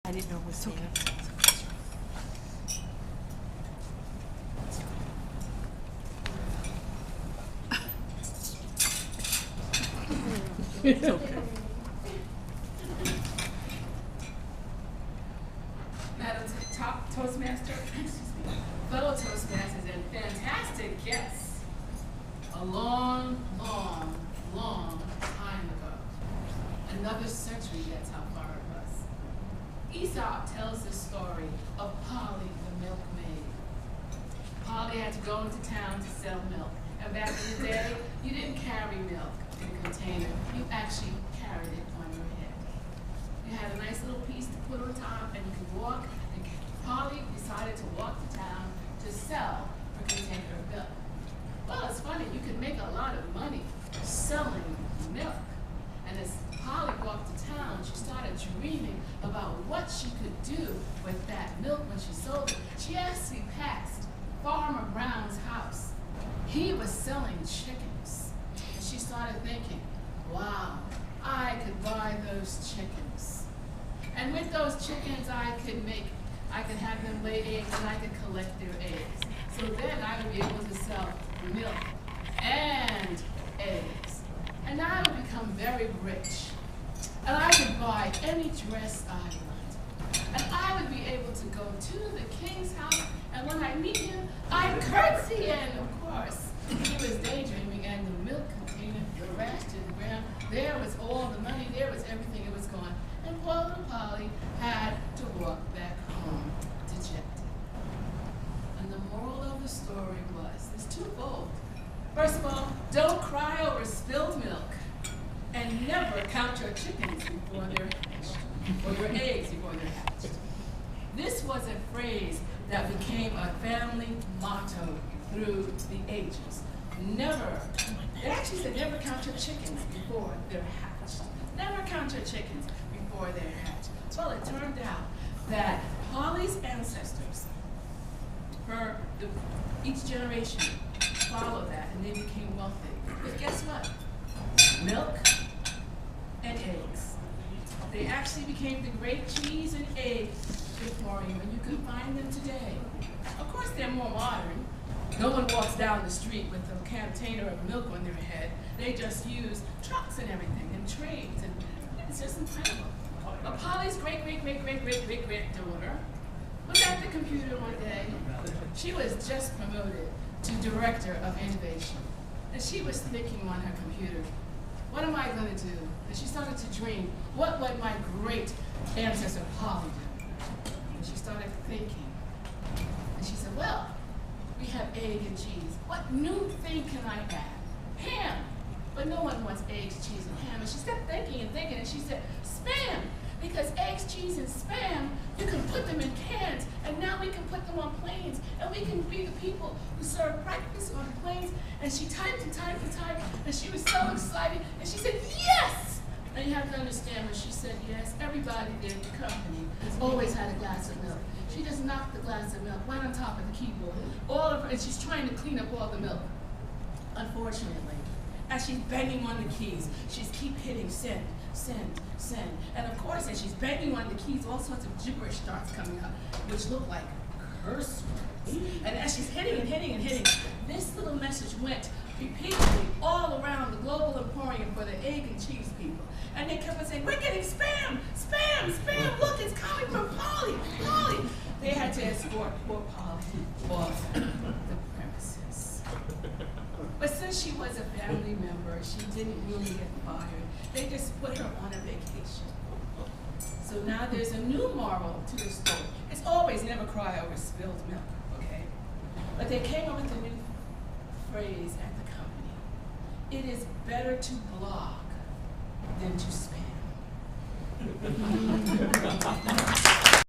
I didn't know it was okay. It's okay. Madam Top Toastmaster, fellow Toastmasters, and fantastic guests. A long, long, long time ago, another century, that's how far it was, Aesop tells the story of Polly the milkmaid. Polly had to go into town to sell milk, and back in the day, you didn't carry milk in a container, you actually carried it on your head. You had a nice little piece to put on top, and you could walk, and Polly decided to walk to town to sell her container of milk. Well, it's funny, you could make a lot of money selling milk. And as Polly walked to town, she started dreaming about what she could do with that milk when she sold it. She actually passed Farmer Brown's house. He was selling chickens. And she started thinking, wow, I could buy those chickens. And with those chickens, I could have them lay eggs and I could collect their eggs. So then I would be able to sell milk and eggs. And I would become very rich. And I would buy any dress I wanted. And I would be able to go to the king's house, and when I meet him, I'd curtsy, and of course, he was daydreaming, and the milk container crashed to the ground. There was all the money, there was everything, it was gone. And poor little Polly had to walk back home dejected. And the moral of the story was, it's twofold. First of all, don't cry over spilled milk, and never count your chickens before they're hatched, or your eggs before they're hatched. This was a phrase that became a family motto through the ages. Never, it actually said never count your chickens before they're hatched. Never count your chickens before they're hatched. Well, it turned out that Polly's ancestors, each generation followed that, and they became wealthy. But guess what? Milk and eggs. They actually became the great cheese and egg emporium, and you can find them today. Of course, they're more modern. No one walks down the street with a container of milk on their head. They just use trucks and everything, and trains, and it's just incredible. But Polly's great-great-great-great-great-great-daughter was at the computer one day. She was just promoted to Director of Innovation. And she was thinking on her computer, what am I going to do? And she started to dream, what would my great ancestor Polly do? And she started thinking. And she said, well, we have egg and cheese. What new thing can I add? Ham. But no one wants eggs, cheese, and ham. And she kept thinking and thinking, and she said, spam. Because eggs, cheese, and spam, you can put them in cans, and now we can put them on planes, and we can be the people who serve breakfast on planes. And she typed and typed and typed, and she was so excited, and she said, yes! And you have to understand, when she said yes, everybody there at the company always had a glass of milk. She just knocked the glass of milk right on top of the keyboard, and she's trying to clean up all the milk. Unfortunately, as she's banging on the keys, she's keep hitting send, send, send. And of course, as she's banging on the keys, all sorts of gibberish starts coming up, which look like curse words. And as she's hitting and hitting and hitting, this little message went repeatedly all around the global emporium for the egg and cheese people. And they kept on saying, we're getting spam, spam, spam, look, it's coming from Polly, Polly. They had to escort poor Polly off the premises. But since she was a family member, she didn't really get fired. They just put her on a vacation. So now there's a new moral to the story. It's always never cry over spilled milk, okay? But they came up with a new phrase at the company. It is better to blog than to spam.